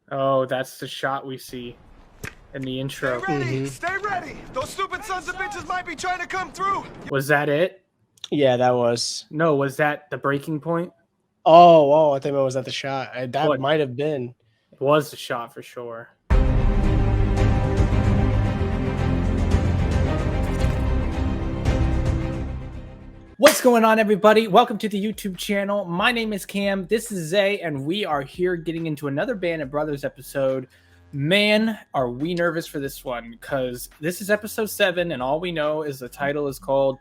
Oh, that's the shot we see in the intro. Stay ready! Stay ready! Those stupid sons of bitches might be trying to come through! Was that it? Yeah, that was. No, was that the breaking point? Oh, I think it was at the shot. That What? might have been. It was the shot for sure. What's going on, everybody? Welcome to the YouTube channel. My name is Cam. This is Zay, and we are here getting into another Band of Brothers episode. Man, are we nervous for this one, because this is episode 7, and all we know is the title is called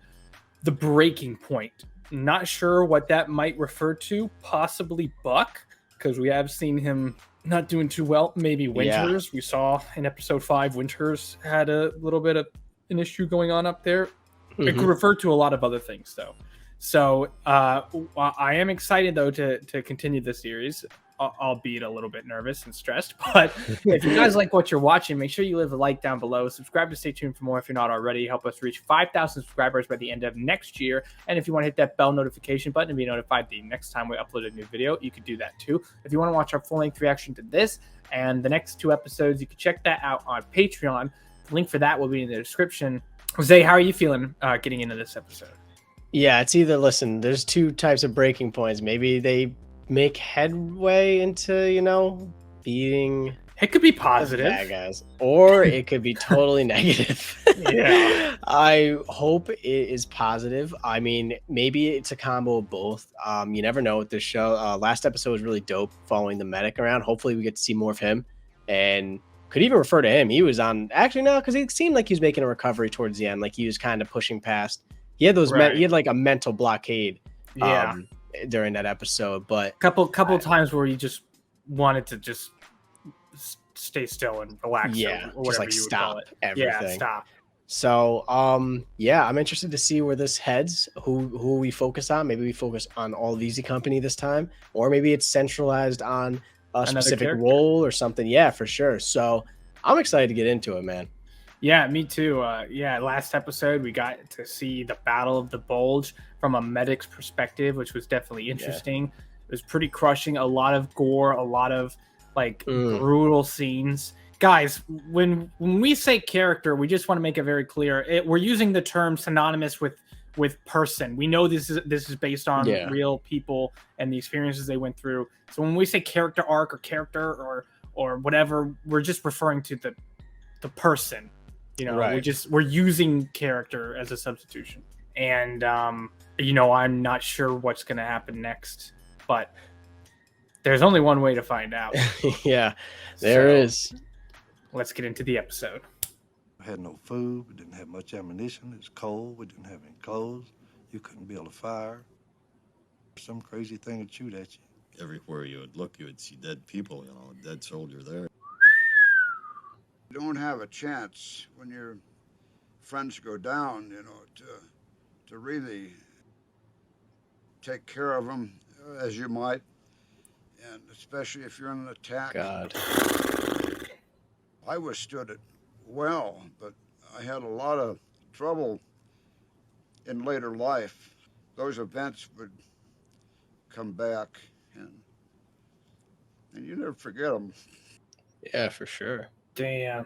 The Breaking Point. Not sure what that might refer to. Possibly Buck, because we have seen him not doing too well. Maybe Winters. Yeah. We saw in episode 5, Winters had a little bit of an issue going on up there. It could refer to a lot of other things, though. So I am excited, though, to continue the series, albeit a little bit nervous and stressed. But if you guys like what you're watching, make sure you leave a like down below. Subscribe to stay tuned for more if you're not already. Help us reach 5,000 subscribers by the end of next year. And if you want to hit that bell notification button and be notified the next time we upload a new video, you could do that, too. If you want to watch our full-length reaction to this and the next 2 episodes, you can check that out on Patreon. The link for that will be in the description. Zay, how are you feeling getting into this episode? Yeah, it's either, listen, there's 2 types of breaking points. Maybe they make headway into, beating it could be positive bad guys, or it could be totally negative. Yeah. I hope it is positive. I mean, maybe it's a combo of both. You never know with this show. Last episode was really dope following the medic around. Hopefully we get to see more of him, and could even refer to him. He was on, actually no, because it seemed like he was making a recovery towards the end, like he was kind of pushing past. He had those he had like a mental blockade during that episode. But couple times where he just wanted to just stay still and relax. Yeah, or just like you stop everything. Yeah, stop. So yeah, I'm interested to see where this heads, who we focus on. Maybe we focus on all of Easy Company this time, or maybe it's centralized on a specific role or something. Yeah, for sure. So I'm excited to get into it, man. Yeah, me too. Yeah, last episode we got to see the Battle of the Bulge from a medic's perspective, which was definitely interesting. Yeah. It was pretty crushing. A lot of gore, a lot of like brutal scenes. Guys, when we say character, we just want to make it very clear. We're using the term synonymous with person. We know this is based on real people and the experiences they went through. So when we say character arc or character or whatever, we're just referring to the person. We're using character as a substitution. And I'm not sure what's going to happen next, but there's only one way to find out. Yeah, there is. Let's get into the episode. We had no food. We didn't have much ammunition. It was cold. We didn't have any clothes. You couldn't build a fire. Some crazy thing would shoot at you. Everywhere you would look, you would see dead people, a dead soldier there. You don't have a chance when your friends go down, to really take care of them as you might, and especially if you're in an attack. God. I withstood it well, but I had a lot of trouble in later life. Those events would come back, and you never forget them. Yeah, for sure. Damn.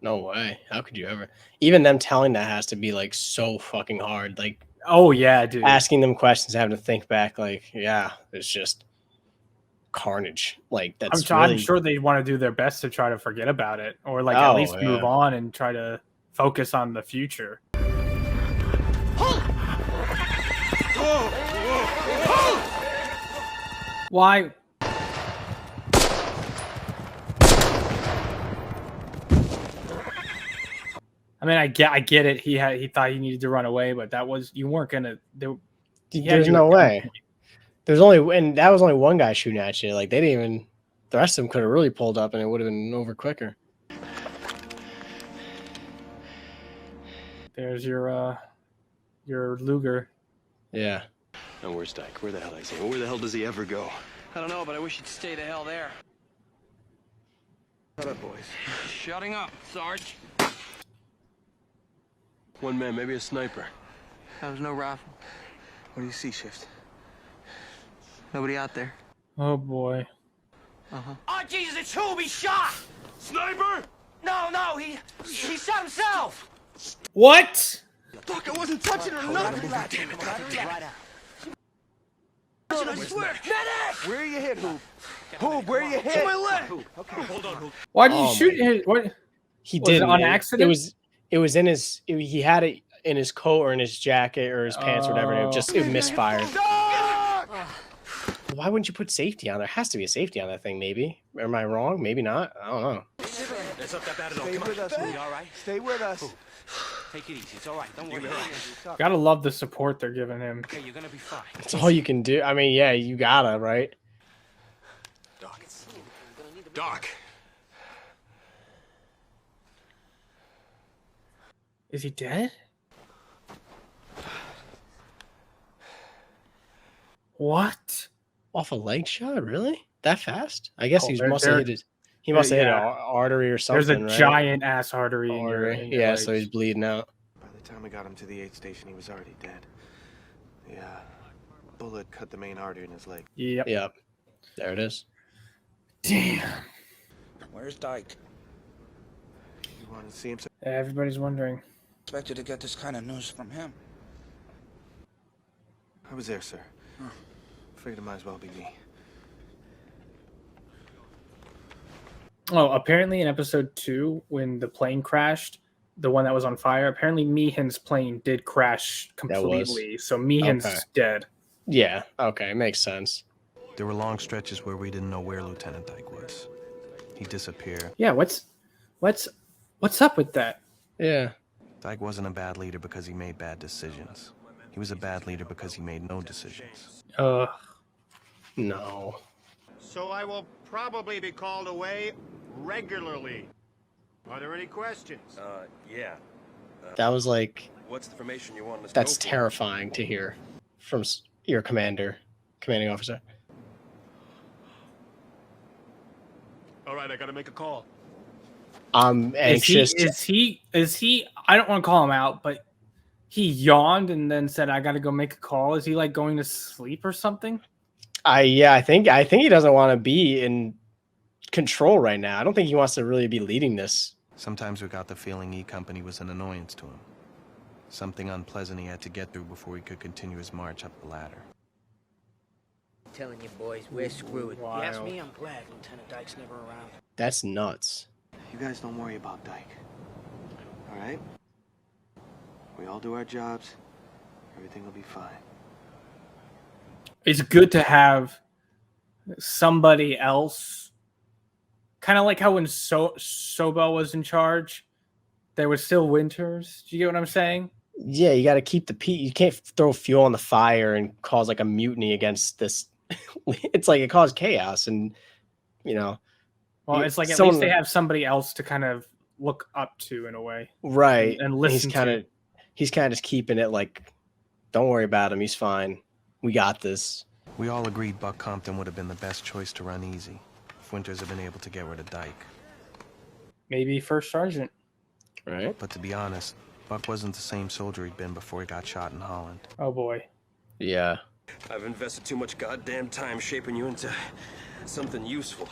No way. How could you ever? Even them telling that has to be like so fucking hard. Like, oh yeah, dude. Asking them questions, having to think back. Like, yeah, it's just carnage. Like that's. I'm sure they want to do their best to try to forget about it, or like at least move on and try to focus on the future. Why? I mean, I get it. He thought he needed to run away, but you weren't gonna. There's no way. That was only one guy shooting at you. Like they didn't even. The rest of them could have really pulled up, and it would have been over quicker. There's your Luger. Yeah. And where's Dyke? Where the hell is he? Where the hell does he ever go? I don't know, but I wish he'd stay the hell there. Shut up, boys. Shutting up, Sarge. One man, maybe a sniper. That was no rifle. What do you see, Shift? Nobody out there. Oh boy. Oh, Jesus, it's who? He shot! Sniper! No, he shot himself! What? Doc, I wasn't touching her, nothing. I swear! Medic! Where are you hit, Hoop? Hoop, where are you hit? My leg! Okay, hold on, Hoop. Why did you Oh shoot my- him? What? He Was it did on accident? It was in his. He had it in his coat or in his jacket or his pants or whatever. And it misfired. Doc! Why wouldn't you put safety on? There has to be a safety on that thing. Maybe. Am I wrong? Maybe not. I don't know. It's not that bad at all. Stay Come with on. us, Hoop. all right? Stay with us. Take it easy. It's all right. Don't worry. You're right. Gotta love the support they're giving him. Okay, you're gonna be fine. That's all you can do. I mean, yeah, you gotta, right? Doc. Doc. Is he dead? What? Off a leg shot, really? That fast? I guess Oh, he they're- must have hit his. He must have hit an yeah. artery or something. There's a right? giant ass artery in your. Artery. In your Yeah, legs. so he's bleeding out. By the time we got him to the aid station, he was already dead. Yeah. Bullet cut the main artery in his leg. Yep. Yep. There it is. Damn. Where's Dyke? You want to see him? Everybody's wondering. Expected to get this kind of news from him. I was there, sir. Figured it might as well be me. Oh, apparently in episode 2, when the plane crashed, the one that was on fire, apparently Meehan's plane did crash completely. So Meehan's Okay. dead. Yeah. Okay. Makes sense. There were long stretches where we didn't know where Lieutenant Dyke was. He disappeared. Yeah. What's up with that? Yeah. Dyke wasn't a bad leader because he made bad decisions. He was a bad leader because he made no decisions. No. So I will probably be called away regularly. Are there any questions? Yeah. That was like. What's the information you want us to That's terrifying to hear from your commanding officer. All right, I gotta make a call. I'm anxious. Is he? I don't want to call him out, but he yawned and then said, "I got to go make a call." Is he like going to sleep or something? I think he doesn't want to be in control right now. I don't think he wants to really be leading this. Sometimes we got the feeling E Company was an annoyance to him. Something unpleasant he had to get through before he could continue his march up the ladder. I'm telling you, boys, we're screwed. Wow. You ask me, I'm glad Lieutenant Dyke's never around. That's nuts. You guys don't worry about Dyke. All right? We all do our jobs. Everything will be fine. It's good to have somebody else, kind of like how when Sobel was in charge, there was still Winters. Do you get what I'm saying? Yeah, you got to keep the you can't throw fuel on the fire and cause like a mutiny against this. It's like it caused chaos, and you know. Well, it's like at least they have somebody else to kind of look up to in a way, right? And listen. He's kind of just keeping it like, don't worry about him. He's fine. We got this. We all agreed Buck Compton would have been the best choice to run easy if Winters had been able to get rid of Dyke. Maybe first sergeant. Right. But to be honest, Buck wasn't the same soldier he'd been before he got shot in Holland. Oh boy. Yeah. I've invested too much goddamn time shaping you into something useful.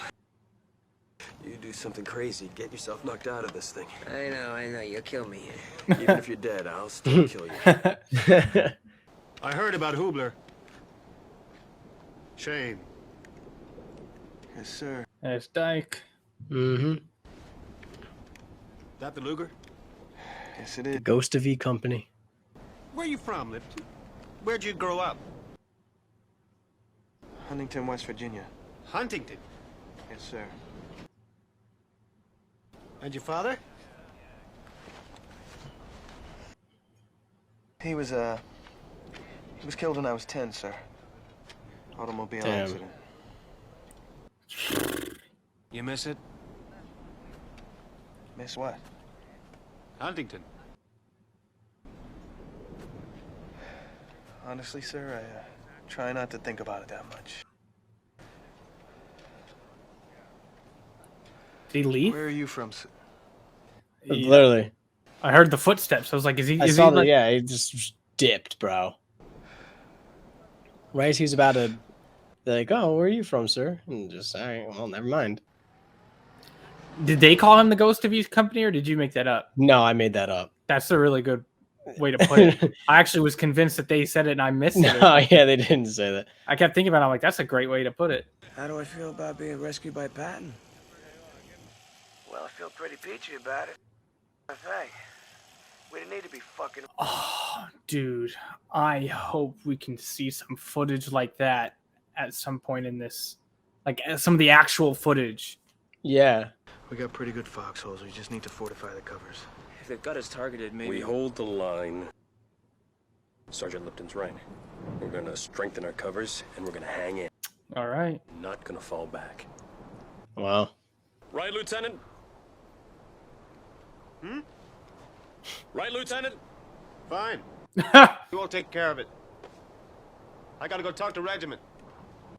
You do something crazy, get yourself knocked out of this thing. I know, you'll kill me. Even if you're dead, I'll still kill you. I heard about Hubler. Shane. Yes, sir. There's Dyke. Mm-hmm. That the Luger? Yes, it is. Ghost of E Company. Where you from, Lipton? Where'd you grow up? Huntington, West Virginia. Huntington. Yes, sir. And your father? He was killed when I was 10, sir. Automobile Damn. accident. You miss it? Miss what? Huntington. Honestly, sir, I try not to think about it that much. Did he leave? Where are you from, sir? Yeah. Literally. I heard the footsteps. I was like, is he? I Is saw he that. like, Yeah, he just dipped, bro. Right as he was about to They're like, oh, where are you from, sir? And just, all right, well, never mind. Did they call him the ghost of East Company, or did you make that up? No, I made that up. That's a really good way to put it. I actually was convinced that they said it and I missed it. No, yeah, they didn't say that. I kept thinking about it. I'm like, that's a great way to put it. How do I feel about being rescued by Patton? Well, I feel pretty peachy about it. Hey, we didn't need to be fucking. Oh, dude, I hope we can see some footage like that at some point in this. Like some of the actual footage. Yeah. We got pretty good foxholes. We just need to fortify the covers. If they've got us targeted, maybe. We hold the line. Sergeant Lipton's right. We're gonna strengthen our covers, and we're gonna hang in. All right. Not gonna fall back. Wow. Right, Lieutenant? Right, Lieutenant? Fine. You all take care of it. I gotta go talk to regiment.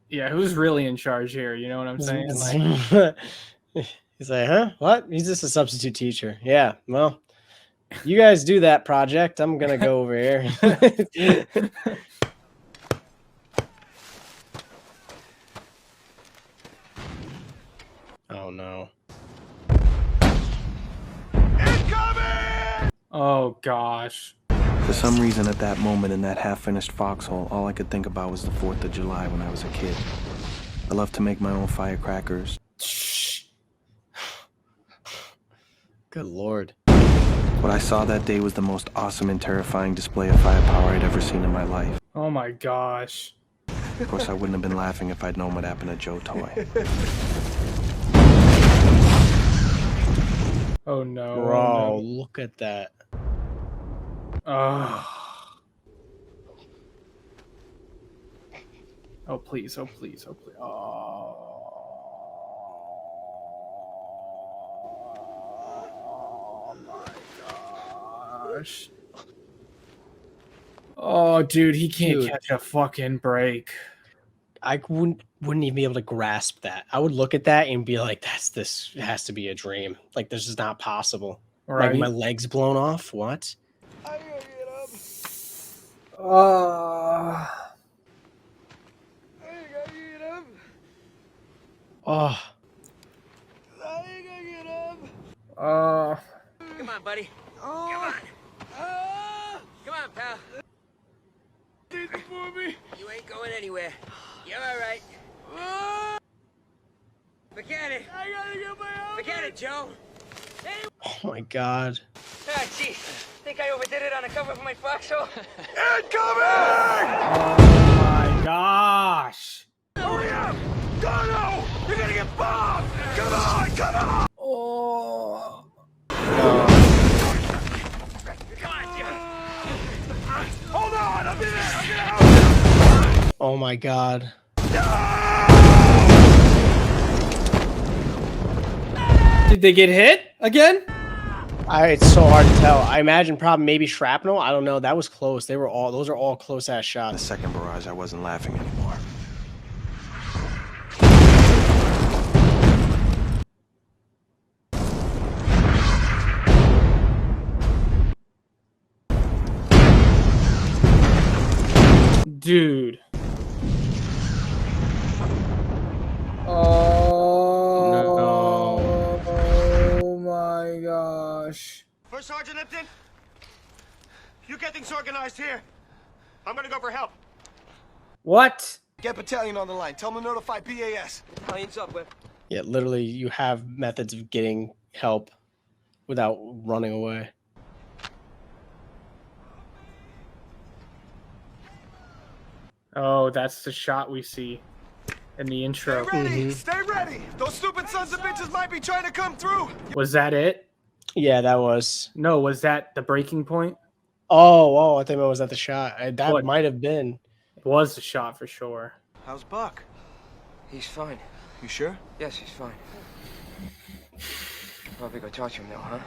Yeah, who's really in charge here? You know what I'm saying? He's like, huh? What? He's just a substitute teacher. Yeah, well, you guys do that project. I'm going to go over here. Oh, no. Incoming! Oh, gosh. For some reason, at that moment in that half-finished foxhole, all I could think about was the 4th of July when I was a kid. I loved to make my own firecrackers. Good Lord. What I saw that day was the most awesome and terrifying display of firepower I'd ever seen in my life. Oh, my gosh. Of course, I wouldn't have been laughing if I'd known what happened to Joe Toy. Oh, no. Bro, Oh, no. look at that. Oh, please. Oh, please. Oh, please. Oh, my gosh. Oh, dude, he can't catch a fucking break. I wouldn't even be able to grasp that. I would look at that and be like, this has to be a dream. Like, this is not possible. Right. Like, my legs blown off? What? I gotta get up. Oh. I gotta get up. Oh. I gotta get up. Come on, buddy. Oh. Come on. Come on, pal. Did it for me. You ain't going anywhere. You're all right. Forget it. I gotta get my arm. Forget it, Joe. Hey. Oh, my God. Ah, jeez. Think I overdid it on the cover of my foxhole? Incoming! Oh, my gosh. Hurry up! Dono! You're gonna get bombed! Come on! Come on! Oh. Come on, Joe. Hold on! I'll be there! I'll get out! Oh, my God. Did they get hit again? It's so hard to tell. I imagine probably maybe shrapnel. I don't know. That was close. Those are all close ass The shots. second barrage, I wasn't laughing anymore. Dude. Oh my gosh. First Sergeant Lipton, you get things organized here. I'm gonna go for help. What? Get battalion on the line. Tell them to notify BAS. Battalion's up, Whip. Yeah, literally, you have methods of getting help without running away. Oh, that's the shot we see in the intro. Stay ready. Stay ready. Those stupid sons of bitches might be trying to come through. Was that it? Yeah, that was. No, was that the breaking point? Oh, I think it was at the shot. That What? might have been. It was the shot for sure. How's Buck? He's fine. You sure? Yes, he's fine. Probably go talk to him now, huh?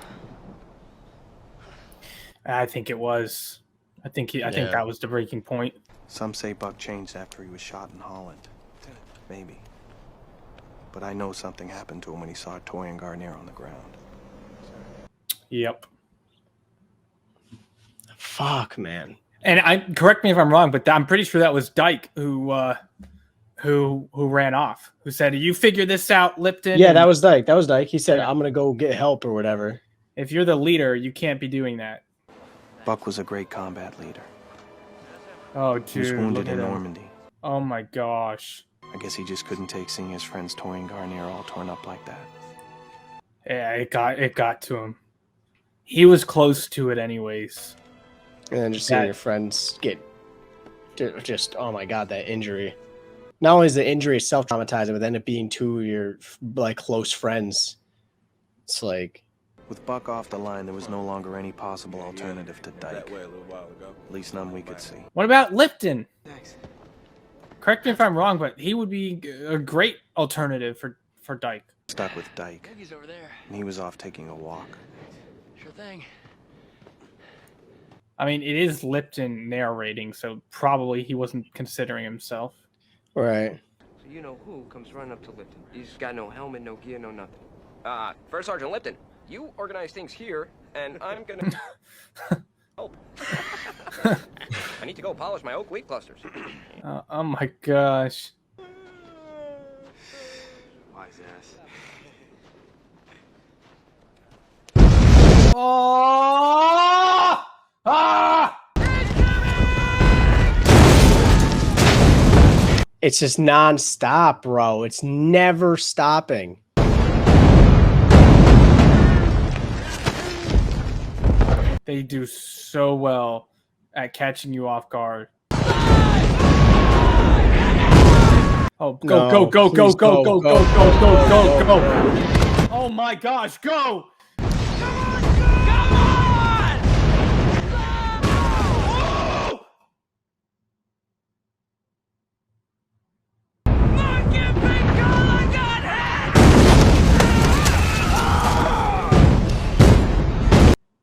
I think it was. I think that was the breaking point. Some say Buck changed after he was shot in Holland. Maybe. But I know something happened to him when he saw Toy and Garnier on the ground. Yep. Fuck, man. And correct me if I'm wrong, but I'm pretty sure that was Dyke who who ran off, who said, "You figure this out, Lipton." Yeah, and that was Dyke. That was Dyke. He said, Yeah. "I'm gonna go get help" or whatever. if you're the leader, you can't be doing that. Buck was a great combat leader. Oh, He was dude, wounded look at in him. Normandy. Oh my gosh. I guess he just couldn't take seeing his friends Toy and Garnier all torn up like that. Yeah, it got to him. He was close to it anyways. And then just seeing your friends get just, oh my god, that injury. Not only is the injury itself traumatizing, but then it being two of your like close friends. It's like, With Buck off the line, there was no longer any possible alternative to Dyke. At least none we could see. What about Lipton? Correct me if I'm wrong, but he would be a great alternative for Dyke. Stuck with Dyke. He's over there. And he was off taking a walk. Sure thing. I mean, it is Lipton narrating, so probably he wasn't considering himself. right. So you know who comes running up to Lipton. He's got no helmet, no gear, no nothing. First Sergeant Lipton, you organize things here, and I'm gonna help. I need to go polish my oak leaf clusters. Oh my gosh. Wise ass. Oh! Ah! It's just non-stop, bro. It's never stopping. They do so well at catching you off guard. Oh, go, No, go, go, go, please go, go, go, go, go, go, go, go, go, go. Oh my gosh, go!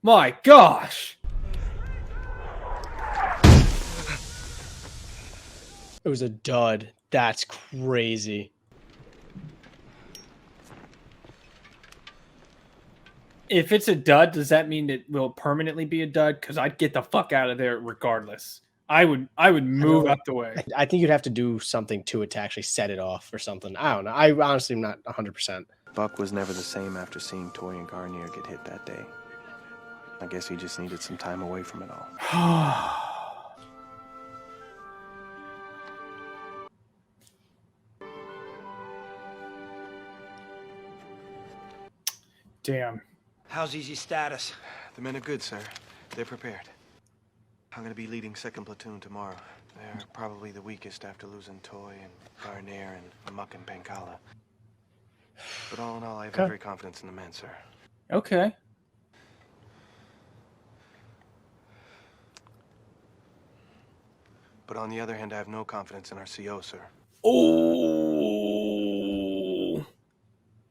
My gosh! It was a dud. That's crazy. If it's a dud, does that mean it will permanently be a dud? Because I'd get the fuck out of there regardless. I would move out the way. I think you'd have to do something to it to actually set it off or something. I don't know. I honestly am not 100%. Buck was never the same after seeing Toy and Garnier get hit that day. I guess he just needed some time away from it all. Damn. How's Easy status? The men are good, sir. They're prepared. I'm gonna be leading 2nd Platoon tomorrow. They're probably the weakest after losing Toy and Garnier and Muck and Pancala. But all in all, I have every confidence in the men, sir. Okay. But on the other hand, I have no confidence in our CO, sir. Oh,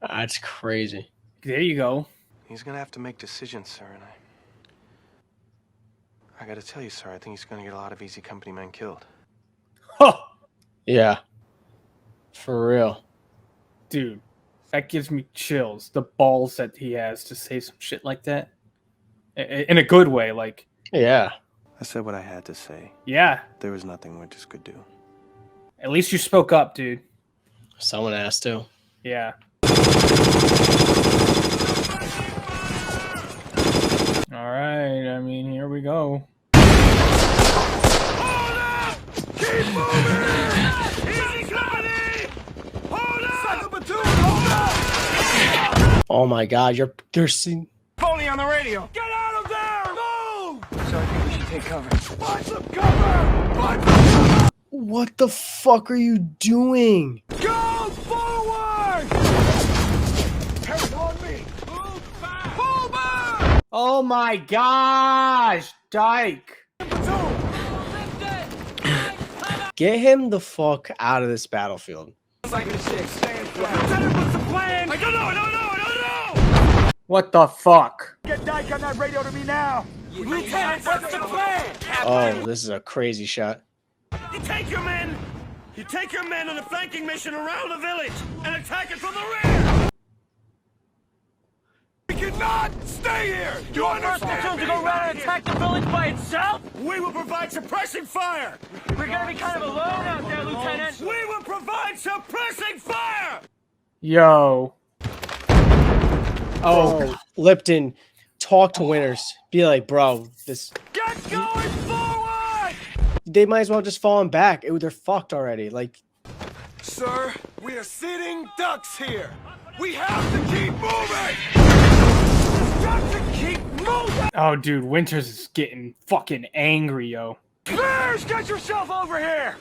That's crazy. there you go. He's gonna have to make decisions, sir, and I gotta tell you, sir, I think he's gonna get a lot of Easy Company men killed. Huh. Yeah. For real. Dude, that gives me chills. The balls that he has to say some shit like that. In a good way, like. Yeah. I said what I had to say. Yeah. There was nothing Winters could do. At least you spoke up, dude. Someone has to. Yeah. All right. I mean, here we go. Hold up! Keep moving! Easy Company! Hold up! 2nd Platoon, hold up! Oh my god, they're seeing. Foley on the radio. Get out of there! Move! So I think we should take cover. Find some cover! Find some cover! What the fuck are you doing? Go forward! Hey, on me! Move back! Pull back! Oh my gosh, Dyke. Get him the fuck out of this battlefield. Lieutenant, what's the plan? I don't know! What the fuck? Get Dyke on that radio to me now! Lieutenant, what's the plan? Oh, this is a crazy shot. You take your men on a flanking mission around the village and attack it from the rear! We cannot stay here! You understand? To go around and attack the village by itself? We will provide suppressing fire! We're gonna be kind of alone out there, Lieutenant. We will provide Suppressing fire! Yo. Oh, Lipton, talk to Winters. Be like, bro, this. Get going forward! They might as well just fallen back. They're fucked already. Like, Sir, we are sitting ducks here. We have to keep moving! Got to keep moving! Oh, dude, Winters is getting fucking angry, yo. Claire's, get yourself over here!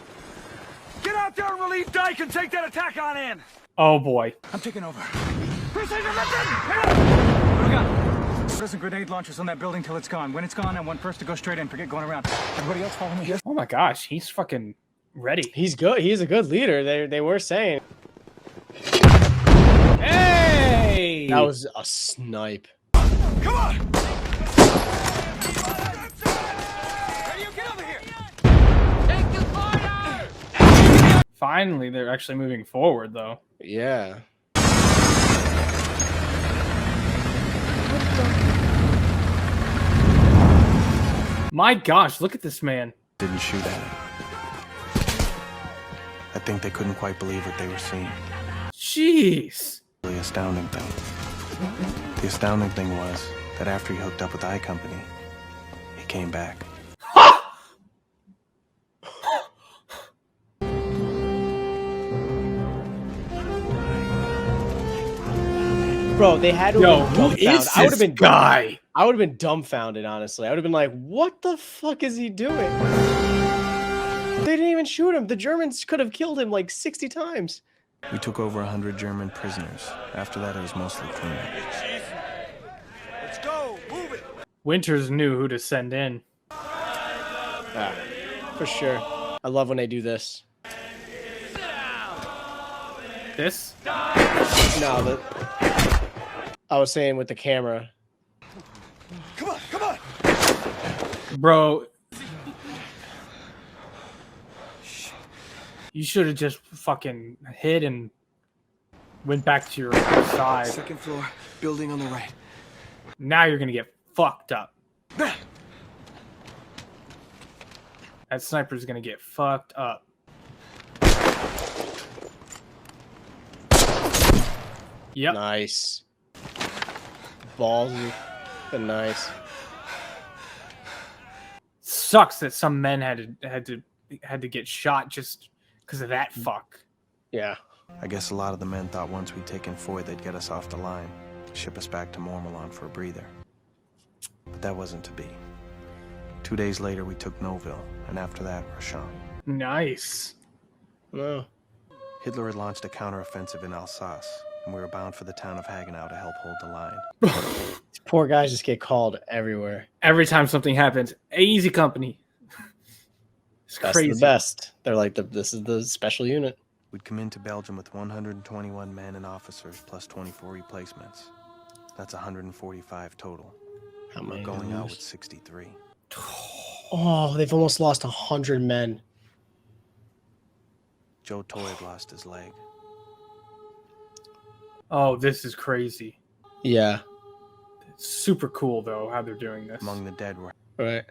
Get out there and relieve Dyke and take that attack on in! Oh, boy. I'm taking over. Crusader Lipton! What do we got? Put some grenade launchers on that building till it's gone. When it's gone, I want first to go straight in. Forget going around. Everybody else follow me. Oh, my gosh. He's fucking ready. he's good. He's a good leader. They were saying. Hey! That was a snipe. Come on! Hey, you get over here! Take the fire! Finally, they're actually moving forward, though. Yeah. My gosh, look at this man. Didn't shoot at it. I think they couldn't quite believe what they were seeing. Jeez. Really astounding thing. The astounding thing was that after he hooked up with I Company, he came back. Bro, they had to have been dumbfounded. I would have been guy. I would have been dumbfounded, honestly. I would have been like, what the fuck is he doing? They didn't even shoot him. The Germans could have killed him like 60 times. We took over 100 German prisoners. After that, it was mostly cleanup. Let's go! Move it! Winters knew who to send in. Yeah, for sure. I love when they do this. This? No, I was saying with the camera. Come on, come on! Bro. You should have just fucking hid and went back to your side. Second floor, building on the right. Now you're gonna get fucked up. That sniper's gonna get fucked up. Yep. Nice. Ballsy, but nice. Sucks that some men had to get shot just because of that fuck. Yeah. I guess a lot of the men thought once we'd taken Foy, they'd get us off the line, ship us back to Mormallon for a breather. But that wasn't to be. 2 days later, we took Noville, and after that, Rachamps. Nice. No. Hitler had launched a counteroffensive in Alsace, and we were bound for the town of Hagenau to help hold the line. These poor guys just get called everywhere. Every time something happens, easy company. It's That's crazy. the best. They're like, this is the special unit. We'd come into Belgium with 121 men and officers, plus 24 replacements. That's 145 total. How many? We're going out with 63. Oh, they've almost lost 100 men. Joe Toy had lost his leg. Oh, this is crazy. Yeah. It's super cool though how they're doing this. Among the dead were Right.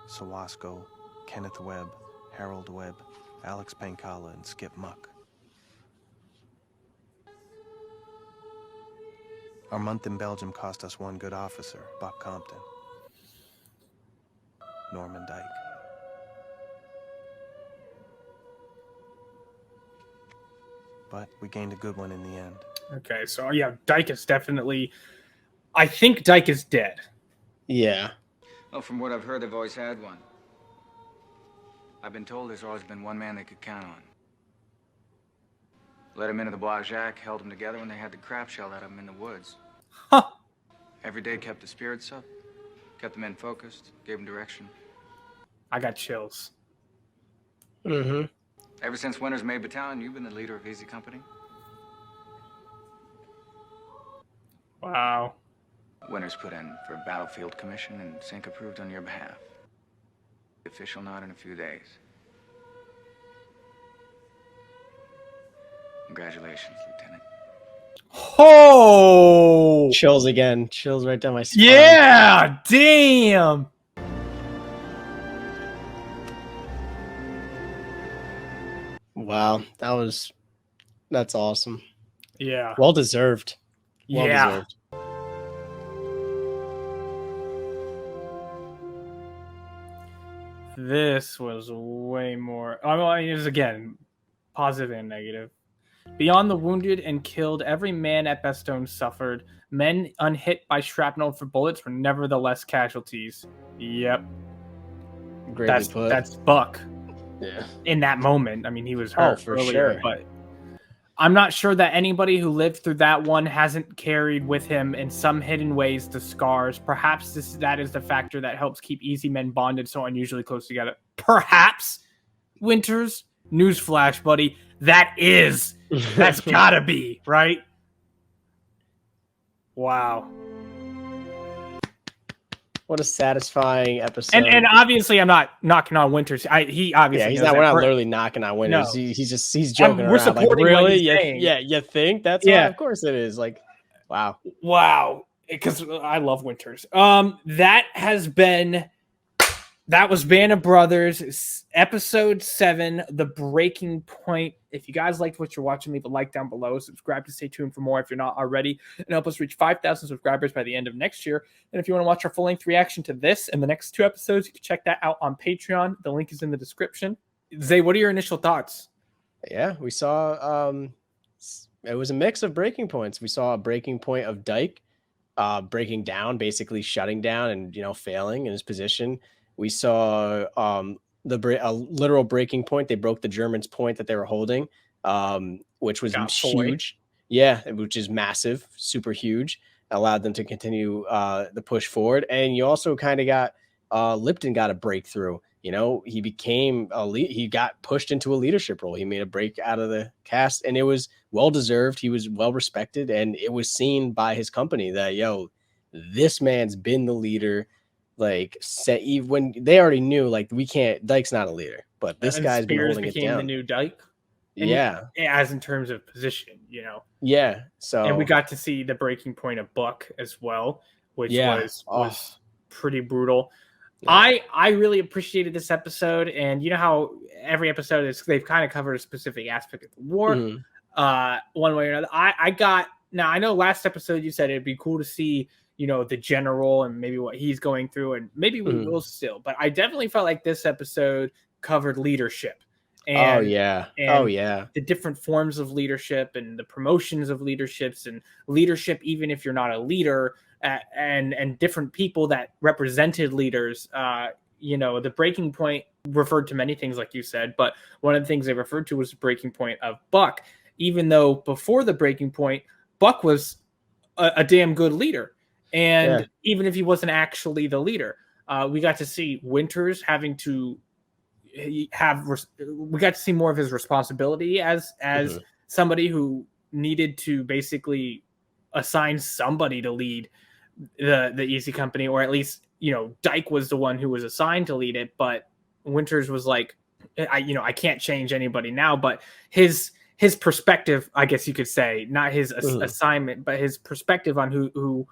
Sawasko, Kenneth Webb, Harold Webb, Alex Pankala, and Skip Muck. Our month in Belgium cost us one good officer, Buck Compton. Norman Dyke. But we gained a good one in the end. Okay, so yeah, Dyke is definitely. I think Dyke is dead. Yeah. Well, from what I've heard, they've always had one. I've been told there's always been one man they could count on. Let him into the Black Jack, held them together when they had the crap shelled out of them in the woods. Huh. Every day kept the spirits up, kept the men focused, gave them direction. I got chills. Mm-hmm. Ever since Winters made battalion, you've been the leader of Easy Company. Wow. Winters put in for a battlefield commission and Sink approved on your behalf. Official nod in a few days. Congratulations, Lieutenant. Oh! Chills again. Chills right down my spine. Yeah! Damn! Wow. That was That's awesome. Yeah. Well deserved. Well deserved. This was way more. I mean, it was again positive and negative. Beyond the wounded and killed, every man at Bestone suffered. Men unhit by shrapnel for bullets were nevertheless casualties. Yep. Greatly put. That's Buck. Yeah. In that moment, I mean, he was hurt for earlier, sure. but I'm not sure that anybody who lived through that one hasn't carried with him in some hidden ways the scars. Perhaps that is the factor that helps keep Easy Men bonded so unusually close together. Perhaps Winters. Newsflash, buddy. That's gotta be, right? Wow. What a satisfying episode. And obviously I'm not knocking on Winters. He obviously he's not. We're not literally knocking on Winters. No. He's joking We're around. Like, supporting what really? he's saying. You think that's why? Of course it is. Like, wow. Because I love Winters. That was Band of Brothers, episode 7, The Breaking Point. If you guys liked what you're watching, leave a like down below. Subscribe to stay tuned for more if you're not already. And help us reach 5,000 subscribers by the end of next year. And if you want to watch our full-length reaction to this and the next 2 episodes, you can check that out on Patreon. The link is in the description. Zay, what are your initial thoughts? Yeah, we saw it was a mix of breaking points. We saw a breaking point of Dyke breaking down, basically shutting down and, failing in his position. We saw a literal breaking point. They broke the Germans' point that they were holding, which was huge. Yeah, which is massive, super huge. Allowed them to continue the push forward. And you also kind of got Lipton got a breakthrough. He became he got pushed into a leadership role. He made a break out of the cast, and it was well deserved. He was well respected, and it was seen by his company that this man's been the leader. Like, when they already knew, like, we can't. Dyke's not a leader, but this guy's been holding it down. The new Dyke. As in terms of position, Yeah. So, and we got to see the breaking point of Buck as well, which was pretty brutal. Yeah. I really appreciated this episode, and you know how every episode they've kind of covered a specific aspect of the war, one way or another. I know last episode you said it'd be cool to see the general and maybe what he's going through, and maybe we will still, but I definitely felt like this episode covered leadership. And, the different forms of leadership and the promotions of leaderships and leadership, even if you're not a leader, and different people that represented leaders. The breaking point referred to many things, like you said, but one of the things they referred to was the breaking point of Buck, even though before the breaking point, Buck was a damn good leader. And even if he wasn't actually the leader, we got to see Winters having to we got to see more of his responsibility as somebody who needed to basically assign somebody to lead the Easy Company, or at least, Dyke was the one who was assigned to lead it, but Winters was like, I can't change anybody now, but his perspective, I guess you could say, not his assignment, but his perspective on who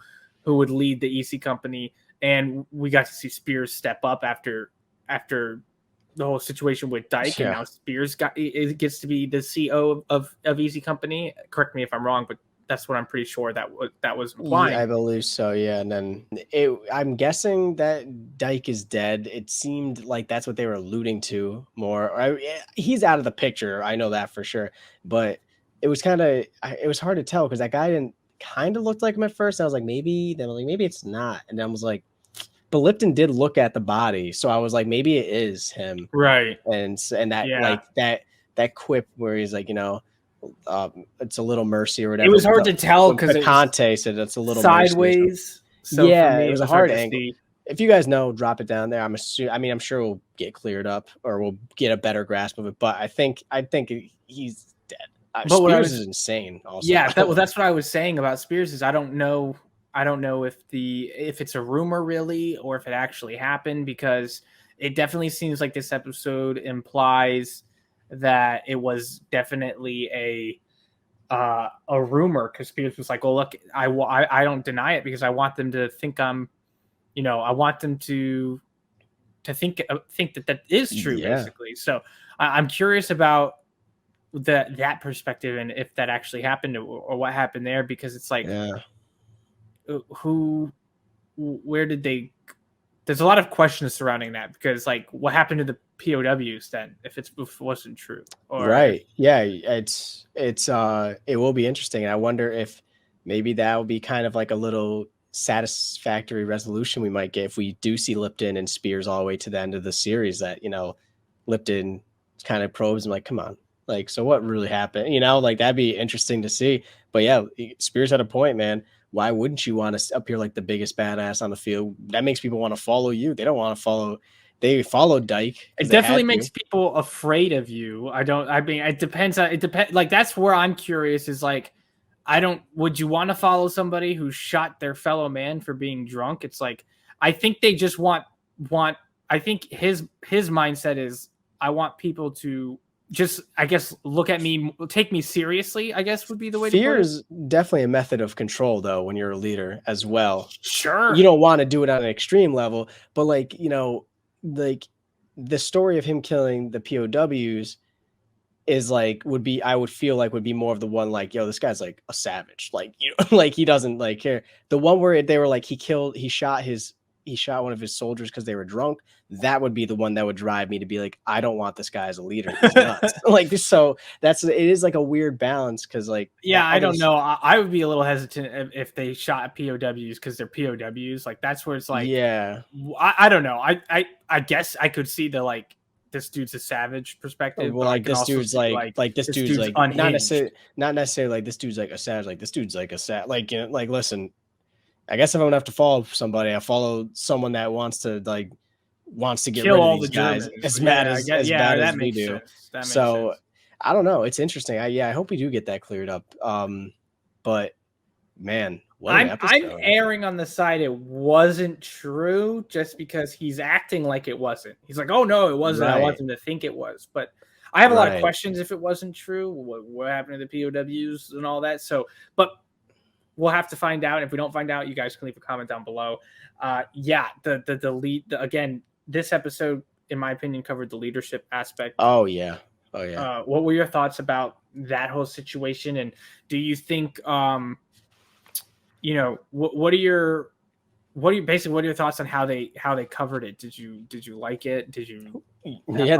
would lead the EC Company. And we got to see Spears step up after the whole situation with Dyke, and now Spears gets to be the CEO of EC Company. Correct me if I'm wrong, but that's what I'm pretty sure that was implying. Yeah, I believe so. Yeah, and then I'm guessing that Dyke is dead. It seemed like that's what they were alluding to more. He's out of the picture. I know that for sure, but it was hard to tell because that guy didn't kind of looked like him at first. I was like, maybe it's not, and then I was like, but Lipton did look at the body, so I was like, maybe it is him, right? And that like that quip where he's like, it's a little mercy or whatever. It was hard to tell because Conte said it's a little sideways. So yeah, it was a hard angle. If you guys know, drop it down there. I'm sure we'll get cleared up or we'll get a better grasp of it. But I think he's dead. But Spears is insane. Also, yeah, that's what I was saying about Spears. Is I don't know if it's a rumor really or if it actually happened, because it definitely seems like this episode implies that it was definitely a rumor, because Spears was like, well, look, I don't deny it because I want them to think I want them to think that is true, basically. So I'm curious about that perspective and if that actually happened or what happened there, because it's like, where did they? There's a lot of questions surrounding that, because like, what happened to the POWs then if it wasn't true? Or right. Yeah, it will be interesting. And I wonder if maybe that will be kind of like a little satisfactory resolution we might get if we do see Lipton and Spears all the way to the end of the series, that, you know, Lipton kind of probes and like, come on, like, so what really happened? You know, like, that'd be interesting to see. But yeah, Spears had a point, man. Why wouldn't you want to appear like the biggest badass on the field? That makes people want to follow you. They don't want to follow. They followed Dyke. it definitely makes people afraid of you. I mean, it depends on, it depends. Like, that's where I'm curious is like, would you want to follow somebody who shot their fellow man for being drunk? It's like, I think they just want, I think his mindset is, I want people to just, I guess, look at me, take me seriously, I guess would be the way to put it. Fear is definitely a method of control, though, when you're a leader as well. Sure. You don't want to do it on an extreme level, but like, you know, like the story of him killing the POWs is like, I would feel like would be more of the one like, yo, this guy's like a savage. Like, you know, like he doesn't like care. The one where they were like, he shot one of his soldiers because they were drunk. That would be the one that would drive me to be like, I don't want this guy as a leader. He's nuts. Like, so it is like a weird balance. Cause like, yeah, I don't know. I would be a little hesitant if they shot POWs because they're POWs. Like, that's where it's like, yeah, I don't know. I guess I could see the like, this dude's a savage perspective. Well, like this dude's like this dude's like unhinged. not necessarily like this dude's like a savage. Like this dude's like a like, you know, like, listen, I guess if I'm gonna have to follow somebody, I follow someone that wants to get kill rid all of these the guys Germans. as bad as we do. So I don't know. It's interesting. I hope we do get that cleared up. But man, I'm erring on the side it wasn't true, just because he's acting like it wasn't. He's like, oh no, it wasn't. Right. I want them to think it was, but I have a lot of questions if it wasn't true. What happened to the POWs and all that? So, but we'll have to find out. If we don't find out, you guys can leave a comment down below. Yeah, the lead again. This episode, in my opinion, covered the leadership aspect. Oh yeah. What were your thoughts about that whole situation? And do you think, you know, what are your thoughts on how they covered it? Did you like it? Did you? Yeah,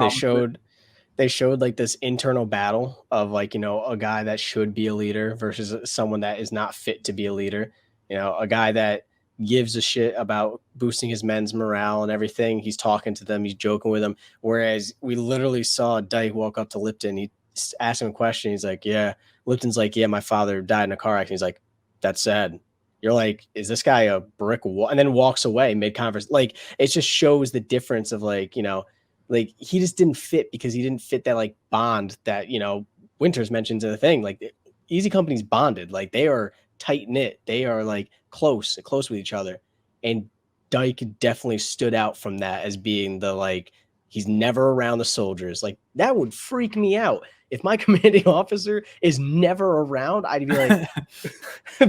they showed like this internal battle of like, you know, a guy that should be a leader versus someone that is not fit to be a leader. You know, a guy that gives a shit about boosting his men's morale and everything. He's talking to them. He's joking with them. Whereas we literally saw Dyke walk up to Lipton. He asked him a question. He's like, yeah. Lipton's like, yeah, my father died in a car accident. He's like, that's sad. You're like, is this guy a brick wall? And then walks away mid-conversation. Like, it just shows the difference of like, you know, like he just didn't fit because he didn't fit that like bond that, you know, Winters mentions in the thing. Like, Easy Company's bonded. Like, they are tight knit. They are like close with each other. And Dyke definitely stood out from that as being the like, he's never around the soldiers. Like, that would freak me out. If my commanding officer is never around, I'd be like,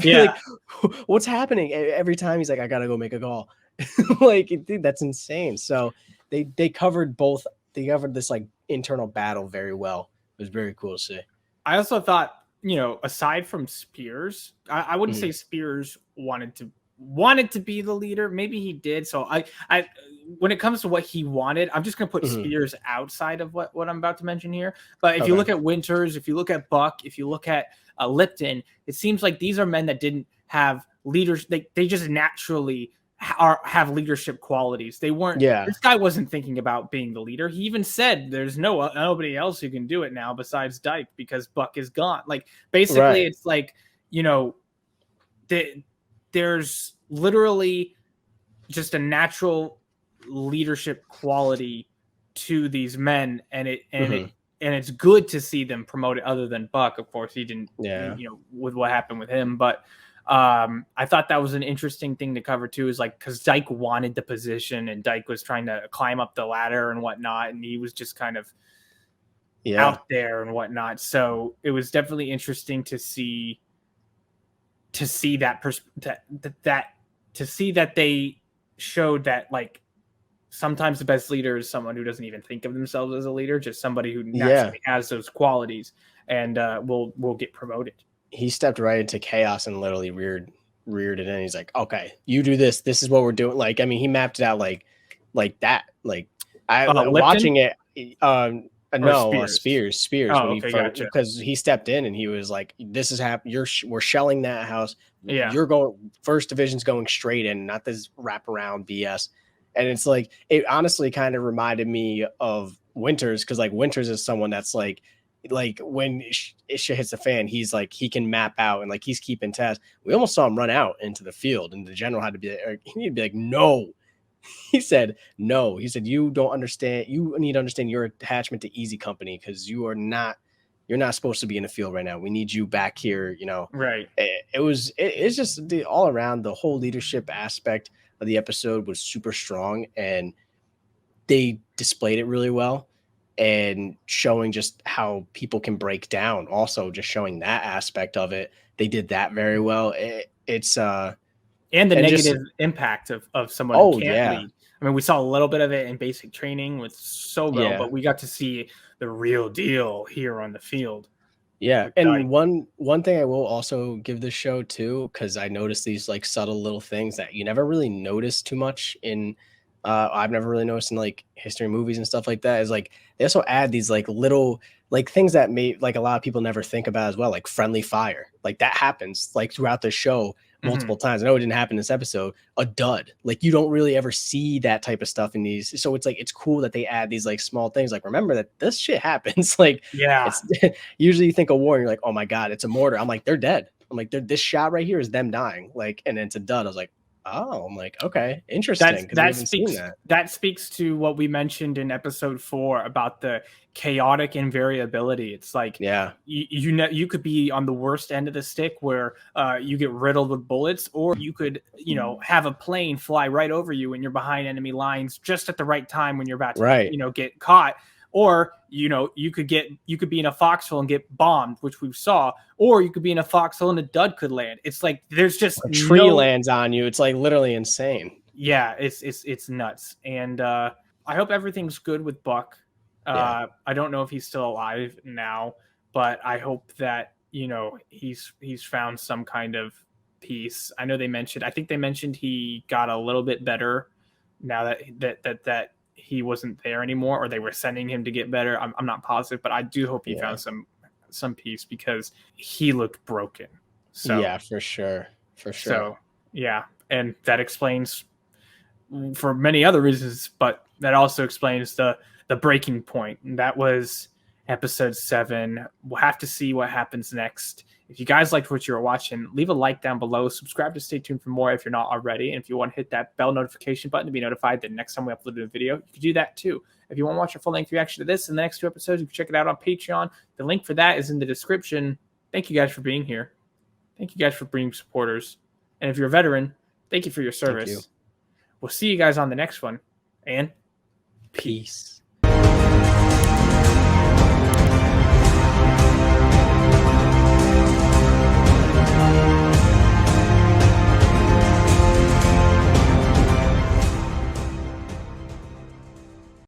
like, what's happening? Every time he's like, I gotta go make a call. Like, dude, that's insane. So they covered both. They covered this like internal battle very well. It was very cool to see. I also thought, you know, aside from Spears, I wouldn't say Spears wanted to be the leader. Maybe he did. So I when it comes to what he wanted, I'm just going to put Spears outside of what I'm about to mention here. But if you look at Winters, if you look at Buck, if you look at Lipton, it seems like these are men that didn't have leaders. They just naturally have leadership qualities. They weren't. Yeah. This guy wasn't thinking about being the leader. He even said there's nobody else who can do it now besides Dyke because Buck is gone. Like, basically, it's like, you know, there's literally just a natural leadership quality to these men, and it's good to see them promoted. Other than Buck, of course, he didn't. Yeah. You know, with what happened with him, but. I thought that was an interesting thing to cover too, is like, because Dyke wanted the position and Dyke was trying to climb up the ladder and whatnot, and he was just kind of out there and whatnot. So it was definitely interesting to see that to see that they showed that like sometimes the best leader is someone who doesn't even think of themselves as a leader, just somebody who naturally has those qualities. and we'll get promoted. He stepped right into chaos and literally reared it in. He's like, okay, you do this. This is what we're doing. Like, I mean, he mapped it out like that. Like, watching it. Spears. Oh, When okay, he gotcha. because he stepped in and he was like, "This is happening. We're shelling that house. Yeah, you're going first division's going straight in, not this wraparound BS." And it's like it honestly kind of reminded me of Winters because like Winters is someone that's like when shit hits the fan, he's like he can map out and like he's keeping tabs. We almost saw him run out into the field, and the general had to be he needed to be like, no. He said, no. He said, you don't understand. You need to understand your attachment to Easy Company because you're not supposed to be in the field right now. We need you back here. You know, right. It's just the all around the whole leadership aspect of the episode was super strong, and they displayed it really well and showing just how people can break down. Also, just showing that aspect of it, they did that very well. And the negative impact of someone who can't lead. I mean, we saw a little bit of it in basic training with Sogo, but we got to see the real deal here on the field. Yeah, and one thing I will also give this show too, because I noticed these like subtle little things that you never really notice too much in. I've never really noticed in like history movies and stuff like that. Is like they also add these like little like things that may like a lot of people never think about as well, like friendly fire. Like that happens like throughout the show multiple times. I know it didn't happen in this episode. A dud. Like you don't really ever see that type of stuff in these. So it's like it's cool that they add these like small things. Like remember that this shit happens. Like it's usually you think of war and you're like, oh my god, it's a mortar. I'm like, they're dead. I'm like, this shot right here is them dying. Like, and then it's a dud. I was like, oh, I'm like, okay, interesting. That speaks to what we mentioned in episode 4 about the chaotic invariability. It's like, you could be on the worst end of the stick where you get riddled with bullets, or you could, have a plane fly right over you and you're behind enemy lines just at the right time when you're about to, get caught. Or, you could be in a foxhole and get bombed, which we saw, or you could be in a foxhole and a dud could land. It's like, there's just a tree lands on you. It's like literally insane. Yeah, it's nuts. And I hope everything's good with Buck. I don't know if he's still alive now, but I hope that, he's found some kind of peace. I know I think they mentioned he got a little bit better now that he wasn't there anymore, or they were sending him to get better. I'm not positive, but I do hope he found some peace because he looked broken. So yeah, for sure. So yeah, and that explains for many other reasons, but that also explains the breaking point. And that was episode 7. We'll have to see what happens next. If you guys liked what you were watching, leave a like down below. Subscribe to stay tuned for more if you're not already. And if you want to hit that bell notification button to be notified the next time we upload a video, you can do that too. If you want to watch a full-length reaction to this and the next 2 episodes, you can check it out on Patreon. The link for that is in the description. Thank you guys for being here. Thank you guys for being supporters. And if you're a veteran, thank you for your service. We'll see you guys on the next one. And peace.